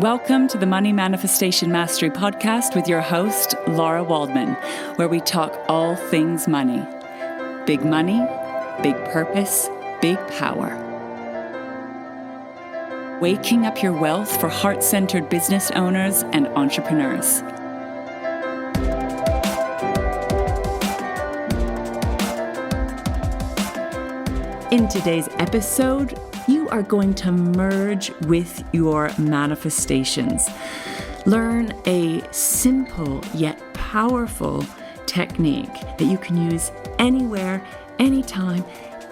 Welcome to the Money Manifestation Mastery Podcast with your host, Lara Waldman, where we talk all things money. Big money, big purpose, big power. Waking up your wealth for heart-centered business owners and entrepreneurs. In today's episode, you are going to merge with your manifestations. Learn a simple yet powerful technique that you can use anywhere, anytime,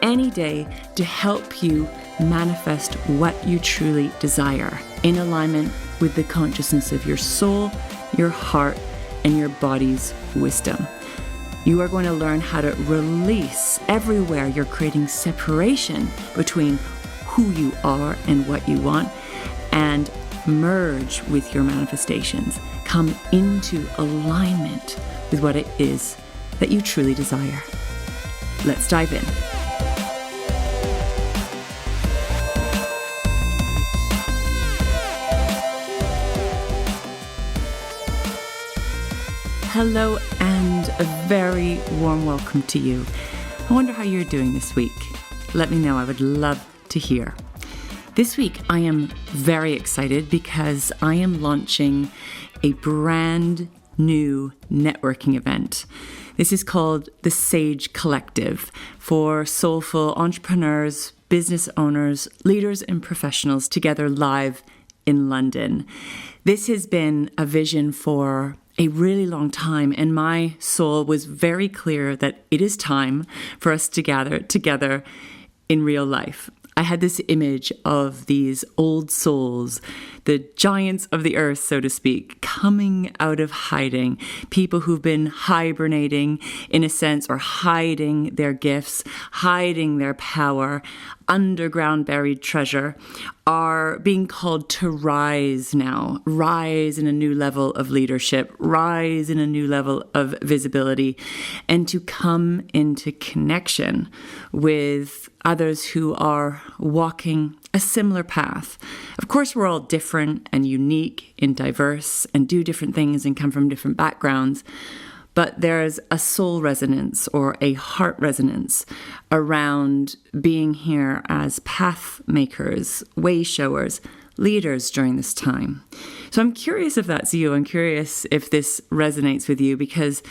any day to help you manifest what you truly desire in alignment with the consciousness of your soul, your heart, and your body's wisdom. You are going to learn how to release everywhere you're creating separation between who you are and what you want, and merge with your manifestations. Come into alignment with what it is that you truly desire. Let's dive in. Hello and a very warm welcome to you. I wonder how you're doing this week. Let me know. I would love to hear. This week I am very excited because I am launching a brand new networking event. This is called the Sage Collective for soulful entrepreneurs, business owners, leaders, and professionals together live in London. This has been a vision for a really long time, and my soul was very clear that it is time for us to gather together in real life. I had this image of these old souls, the giants of the earth, so to speak, coming out of hiding, people who've been hibernating in a sense, or hiding their gifts, hiding their power, underground buried treasure, are being called to rise now, rise in a new level of leadership, rise in a new level of visibility, and to come into connection with others who are walking a similar path. Of course, we're all different and unique and diverse and do different things and come from different backgrounds. But there's a soul resonance or a heart resonance around being here as path makers, way showers, leaders during this time. So I'm curious if that's you. I'm curious if this resonates with you, because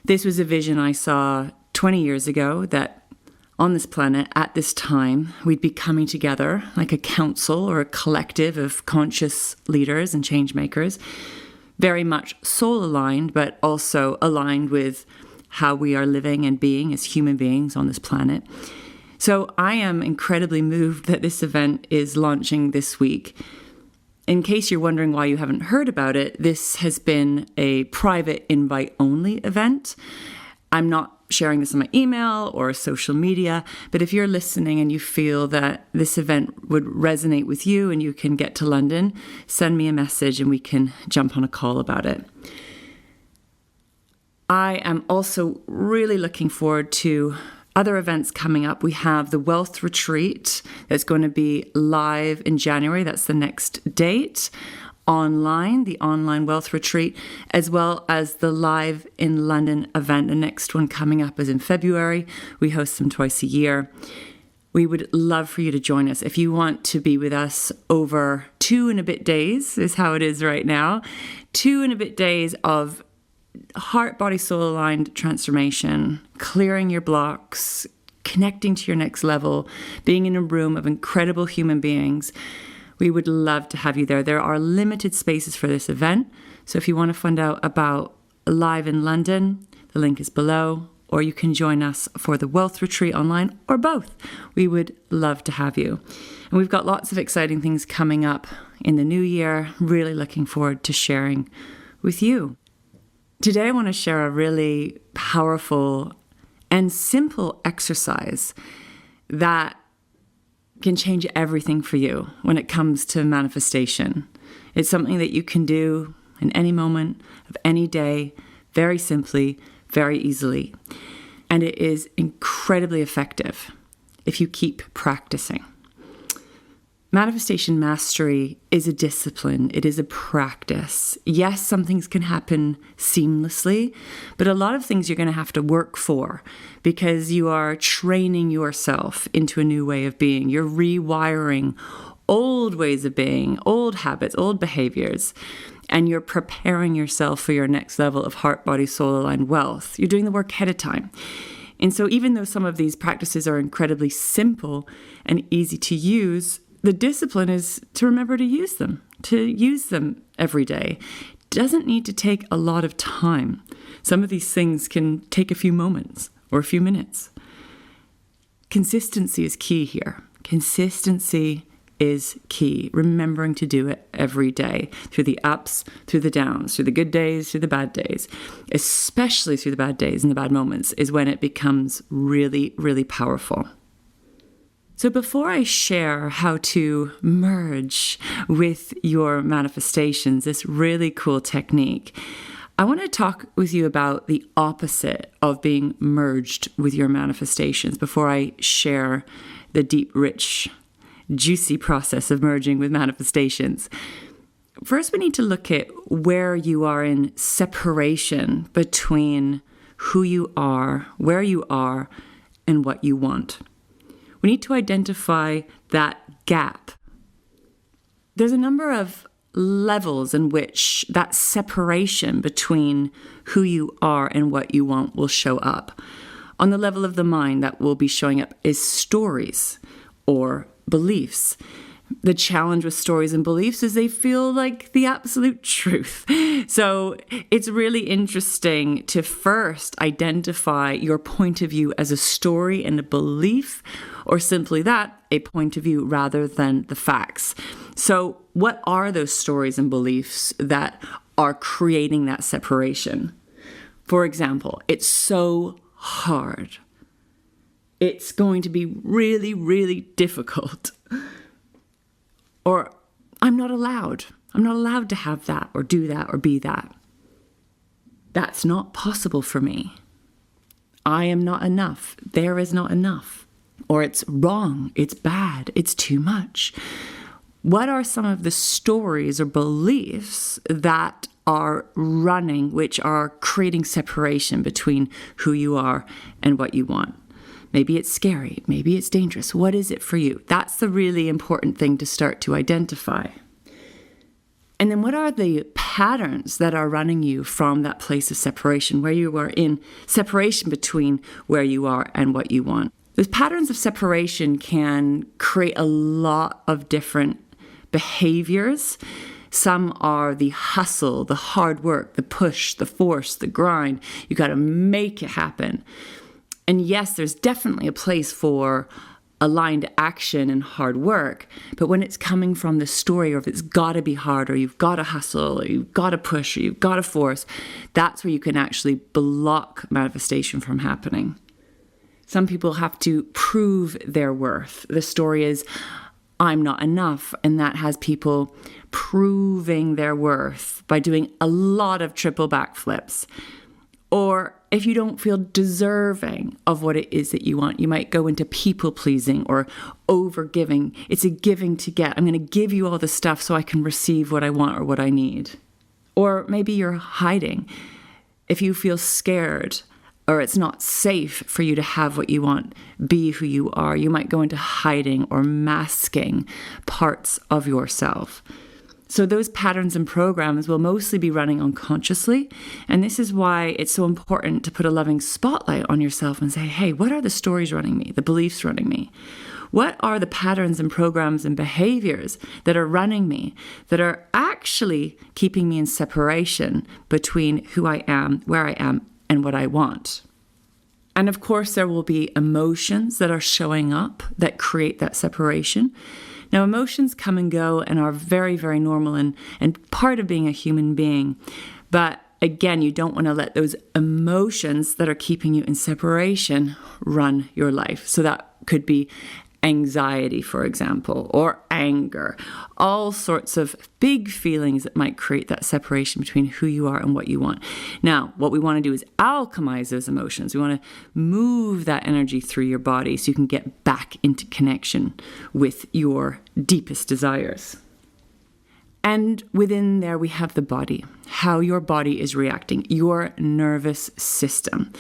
this was a vision I saw 20 years ago, that on this planet at this time, we'd be coming together like a council or a collective of conscious leaders and change makers, very much soul aligned, but also aligned with how we are living and being as human beings on this planet. So I am incredibly moved that this event is launching this week. In case you're wondering why you haven't heard about it, this has been a private invite only event. I'm not sharing this on my email or social media, but if you're listening and you feel that this event would resonate with you and you can get to London, send me a message and we can jump on a call about it. I am also really looking forward to other events coming up. We have the Wealth Retreat that's going to be live in January. That's the next date. Online, the online Wealth Retreat, as well as the Live in London event. The next one coming up is in February. We host them twice a year. We would love for you to join us. If you want to be with us over 2 and a bit days, is how it is right now, 2 and a bit days of heart, body, soul aligned transformation, clearing your blocks, connecting to your next level, being in a room of incredible human beings. We would love to have you there. There are limited spaces for this event. So if you want to find out about Live in London, the link is below, or you can join us for the Wealth Retreat online, or both. We would love to have you. And we've got lots of exciting things coming up in the new year. Really looking forward to sharing with you. Today I want to share a really powerful and simple exercise that can change everything for you when it comes to manifestation. It's something that you can do in any moment of any day, very simply, very easily. And it is incredibly effective if you keep practicing. Manifestation mastery is a discipline. It is a practice. Yes, some things can happen seamlessly, but a lot of things you're going to have to work for because you are training yourself into a new way of being. You're rewiring old ways of being, old habits, old behaviors, and you're preparing yourself for your next level of heart, body, soul aligned wealth. You're doing the work ahead of time. And so even though some of these practices are incredibly simple and easy to use, the discipline is to remember to use them every day. It doesn't need to take a lot of time. Some of these things can take a few moments or a few minutes. Consistency is key here. Consistency is key. Remembering to do it every day, through the ups, through the downs, through the good days, through the bad days, especially through the bad days and the bad moments is when it becomes really, really powerful. So before I share how to merge with your manifestations, this really cool technique, I want to talk with you about the opposite of being merged with your manifestations before I share the deep, rich, juicy process of merging with manifestations. First, we need to look at where you are in separation between who you are, where you are, and what you want. We need to identify that gap. There's a number of levels in which that separation between who you are and what you want will show up. On the level of the mind, that will be showing up is stories or beliefs. The challenge with stories and beliefs is they feel like the absolute truth. So it's really interesting to first identify your point of view as a story and a belief, or simply that, a point of view rather than the facts. So what are those stories and beliefs that are creating that separation? For example, it's so hard. It's going to be really, really difficult. Or I'm not allowed. I'm not allowed to have that or do that or be that. That's not possible for me. I am not enough. There is not enough. Or it's wrong. It's bad. It's too much. What are some of the stories or beliefs that are running, which are creating separation between who you are and what you want? Maybe it's scary. Maybe it's dangerous. What is it for you? That's the really important thing to start to identify. And then what are the patterns that are running you from that place of separation, where you are in separation between where you are and what you want? Those patterns of separation can create a lot of different behaviors. Some are the hustle, the hard work, the push, the force, the grind. You got to make it happen. And yes, there's definitely a place for aligned action and hard work. But when it's coming from the story, or if it's got to be hard, or you've got to hustle, or you've got to push, or you've got to force, that's where you can actually block manifestation from happening. Some people have to prove their worth. The story is, I'm not enough. And that has people proving their worth by doing a lot of triple backflips. Or if you don't feel deserving of what it is that you want, you might go into people pleasing or over giving. It's a giving to get. I'm going to give you all the stuff so I can receive what I want or what I need. Or maybe you're hiding. If you feel scared or it's not safe for you to have what you want, be who you are, you might go into hiding or masking parts of yourself. So those patterns and programs will mostly be running unconsciously. And this is why it's so important to put a loving spotlight on yourself and say, hey, what are the stories running me, the beliefs running me? What are the patterns and programs and behaviors that are running me, that are actually keeping me in separation between who I am, where I am, and what I want? And of course, there will be emotions that are showing up that create that separation. Now, emotions come and go and are very, very normal and part of being a human being. But again, you don't want to let those emotions that are keeping you in separation run your life. So that could be anxiety, for example, or anger, all sorts of big feelings that might create that separation between who you are and what you want. Now, what we want to do is alchemize those emotions. We want to move that energy through your body so you can get back into connection with your deepest desires. And within there, we have the body, how your body is reacting, your nervous system,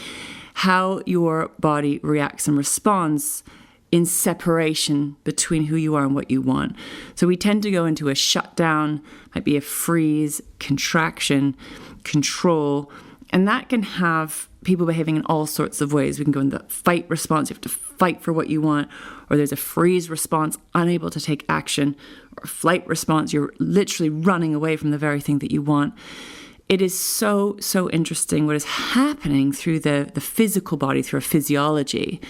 how your body reacts and responds in separation between who you are and what you want. So we tend to go into a shutdown, might be a freeze, contraction, control, and that can have people behaving in all sorts of ways. We can go in the fight response, you have to fight for what you want, or there's a freeze response, unable to take action, or a flight response, you're literally running away from the very thing that you want. It is so, so interesting what is happening through the physical body, through a physiology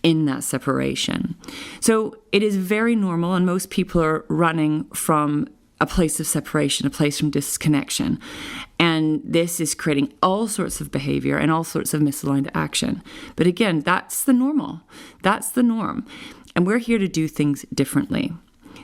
in that separation. So it is very normal, and most people are running from a place of separation, a place from disconnection. And this is creating all sorts of behavior and all sorts of misaligned action. But again, that's the normal. That's the norm. And we're here to do things differently.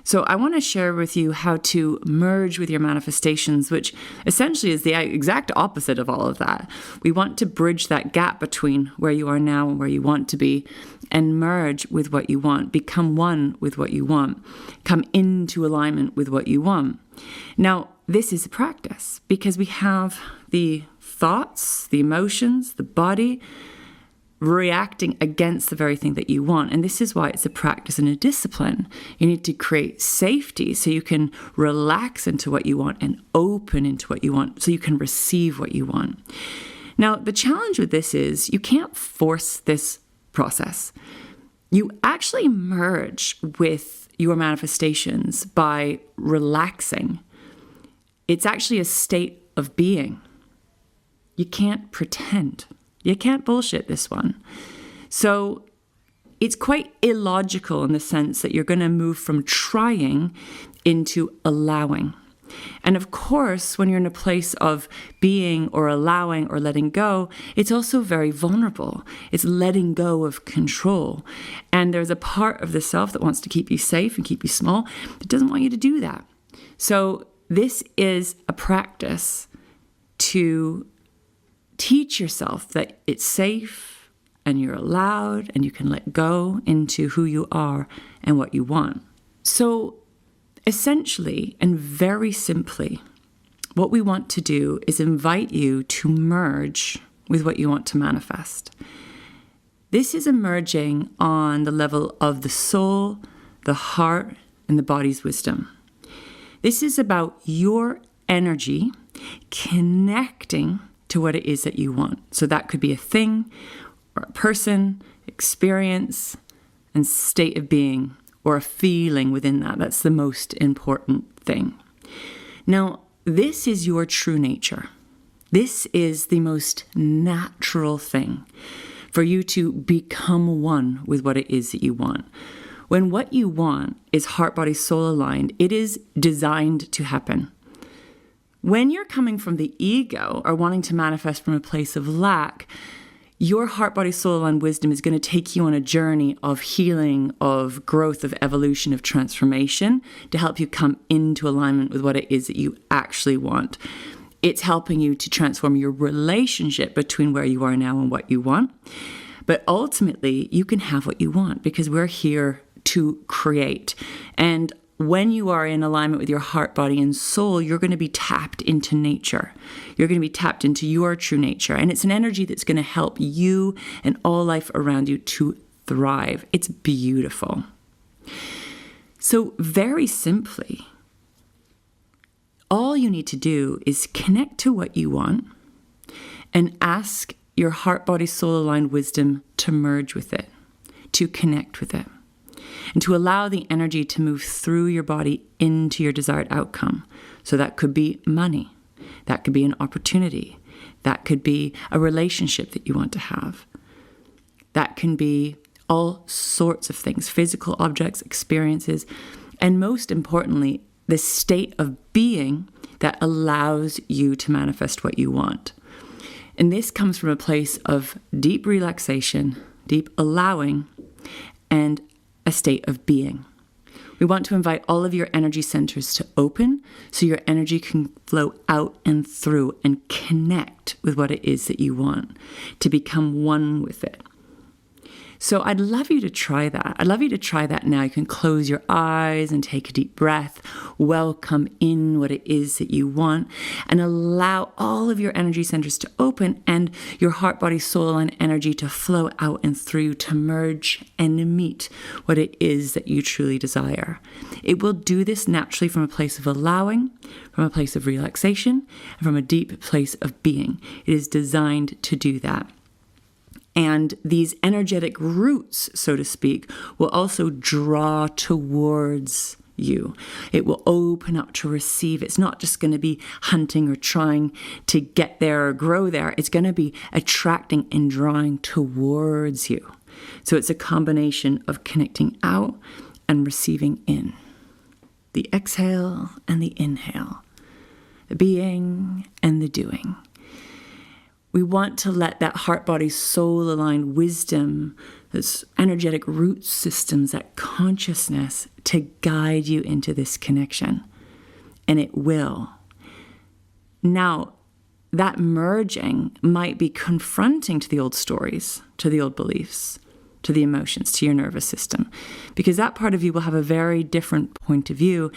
So I want to share with you how to merge with your manifestations, which essentially is the exact opposite of all of that. We want to bridge that gap between where you are now and where you want to be and merge with what you want, become one with what you want, come into alignment with what you want. Now, this is a practice because we have the thoughts, the emotions, the body reacting against the very thing that you want. And this is why it's a practice and a discipline. You need to create safety so you can relax into what you want and open into what you want so you can receive what you want. Now, the challenge with this is you can't force this process. You actually merge with your manifestations by relaxing. It's actually a state of being. You can't pretend. You can't bullshit this one. So it's quite illogical in the sense that you're going to move from trying into allowing. And of course, when you're in a place of being or allowing or letting go, it's also very vulnerable. It's letting go of control. And there's a part of the self that wants to keep you safe and keep you small. It doesn't want you to do that. So this is a practice to teach yourself that it's safe and you're allowed and you can let go into who you are and what you want. So essentially and very simply, what we want to do is invite you to merge with what you want to manifest. This is emerging on the level of the soul, the heart, and the body's wisdom. This is about your energy connecting to what it is that you want. So that could be a thing or a person, experience, and state of being, or a feeling within that. That's the most important thing. Now, this is your true nature. This is the most natural thing for you to become one with what it is that you want. When what you want is heart, body, soul aligned, it is designed to happen. When you're coming from the ego or wanting to manifest from a place of lack, your heart, body, soul, and wisdom is going to take you on a journey of healing, of growth, of evolution, of transformation to help you come into alignment with what it is that you actually want. It's helping you to transform your relationship between where you are now and what you want. But ultimately, you can have what you want because we're here to create. And when you are in alignment with your heart, body, and soul, you're going to be tapped into nature. You're going to be tapped into your true nature. And it's an energy that's going to help you and all life around you to thrive. It's beautiful. So very simply, all you need to do is connect to what you want and ask your heart, body, soul aligned wisdom to merge with it, to connect with it, and to allow the energy to move through your body into your desired outcome. So that could be money. That could be an opportunity. That could be a relationship that you want to have. That can be all sorts of things, physical objects, experiences, and most importantly, the state of being that allows you to manifest what you want. And this comes from a place of deep relaxation, deep allowing, and a state of being. We want to invite all of your energy centers to open so your energy can flow out and through and connect with what it is that you want, to become one with it. So I'd love you to try that. I'd love you to try that now. You can close your eyes and take a deep breath, welcome in what it is that you want, and allow all of your energy centers to open and your heart, body, soul, and energy to flow out and through to merge and meet what it is that you truly desire. It will do this naturally from a place of allowing, from a place of relaxation, and from a deep place of being. It is designed to do that. And these energetic roots, so to speak, will also draw towards you. It will open up to receive. It's not just going to be hunting or trying to get there or grow there. It's going to be attracting and drawing towards you. So it's a combination of connecting out and receiving in. The exhale and the inhale. The being and the doing. We want to let that heart, body, soul aligned wisdom, those energetic root systems, that consciousness to guide you into this connection. And it will. Now, that merging might be confronting to the old stories, to the old beliefs, to the emotions, to your nervous system, because that part of you will have a very different point of view.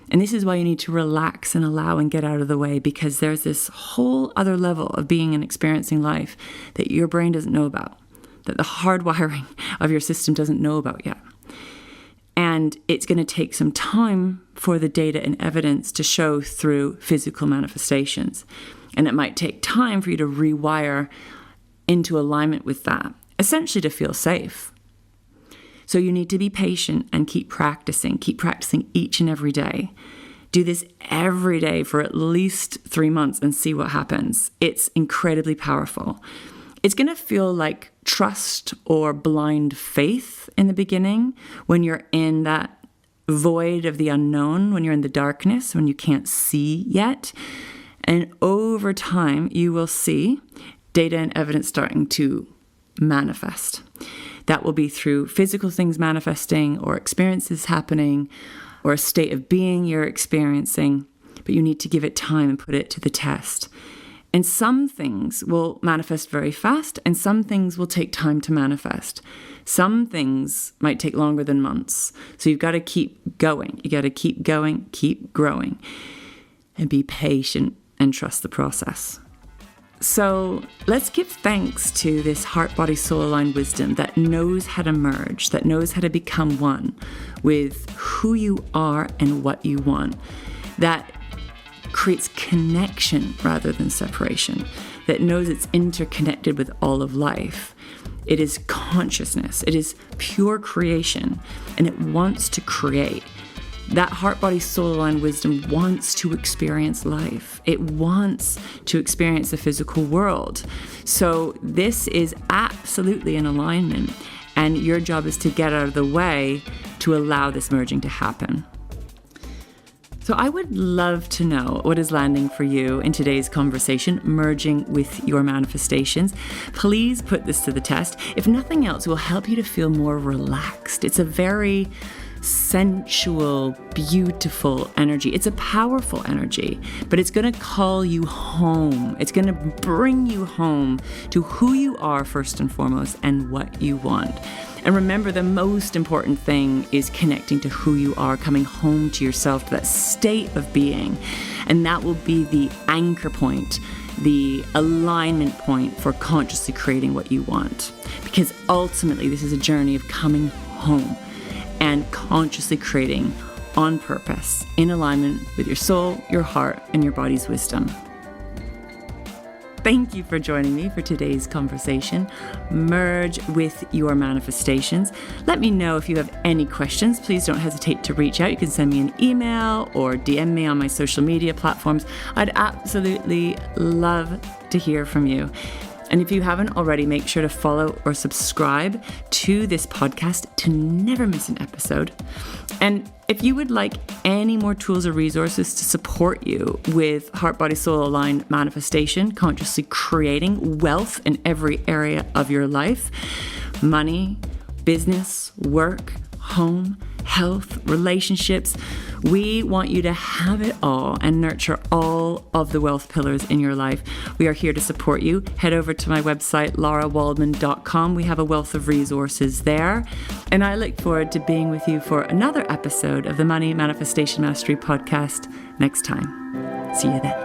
And this is why you need to relax and allow and get out of the way, because there's this whole other level of being and experiencing life that your brain doesn't know about, that the hardwiring of your system doesn't know about yet. And it's going to take some time for the data and evidence to show through physical manifestations. And it might take time for you to rewire into alignment with that, essentially to feel safe. So you need to be patient and keep practicing each and every day. Do this every day for at least 3 months and see what happens. It's incredibly powerful. It's going to feel like trust or blind faith in the beginning when you're in that void of the unknown, when you're in the darkness, when you can't see yet. And over time, you will see data and evidence starting to manifest. That will be through physical things manifesting or experiences happening or a state of being you're experiencing, but you need to give it time and put it to the test. And some things will manifest very fast and some things will take time to manifest. Some things might take longer than months. So you've got to keep going. You got to keep going, keep growing, and be patient and trust the process. So let's give thanks to this heart, body, soul aligned wisdom that knows how to merge, that knows how to become one with who you are and what you want, that creates connection rather than separation, that knows it's interconnected with all of life. It is consciousness. It is pure creation, and it wants to create. That heart, body, soul aligned wisdom wants to experience life. It wants to experience the physical world. So this is absolutely in alignment. And your job is to get out of the way to allow this merging to happen. So I would love to know what is landing for you in today's conversation, merging with your manifestations. Please put this to the test. If nothing else, it will help you to feel more relaxed. It's a very sensual, beautiful energy. It's a powerful energy, but it's going to call you home. It's going to bring you home to who you are first and foremost and what you want. And remember, the most important thing is connecting to who you are, coming home to yourself, to that state of being. And that will be the anchor point, the alignment point for consciously creating what you want. Because ultimately, this is a journey of coming home and consciously creating on purpose, in alignment with your soul, your heart, and your body's wisdom. Thank you for joining me for today's conversation. Merge with your manifestations. Let me know if you have any questions. Please don't hesitate to reach out. You can send me an email or DM me on my social media platforms. I'd absolutely love to hear from you. And if you haven't already, make sure to follow or subscribe to this podcast to never miss an episode. And if you would like any more tools or resources to support you with heart, body, soul aligned manifestation, consciously creating wealth in every area of your life, money, business, work, home, health, relationships. We want you to have it all and nurture all of the wealth pillars in your life. We are here to support you. Head over to my website, larawaldman.com. We have a wealth of resources there. And I look forward to being with you for another episode of the Money Manifestation Mastery podcast next time. See you then.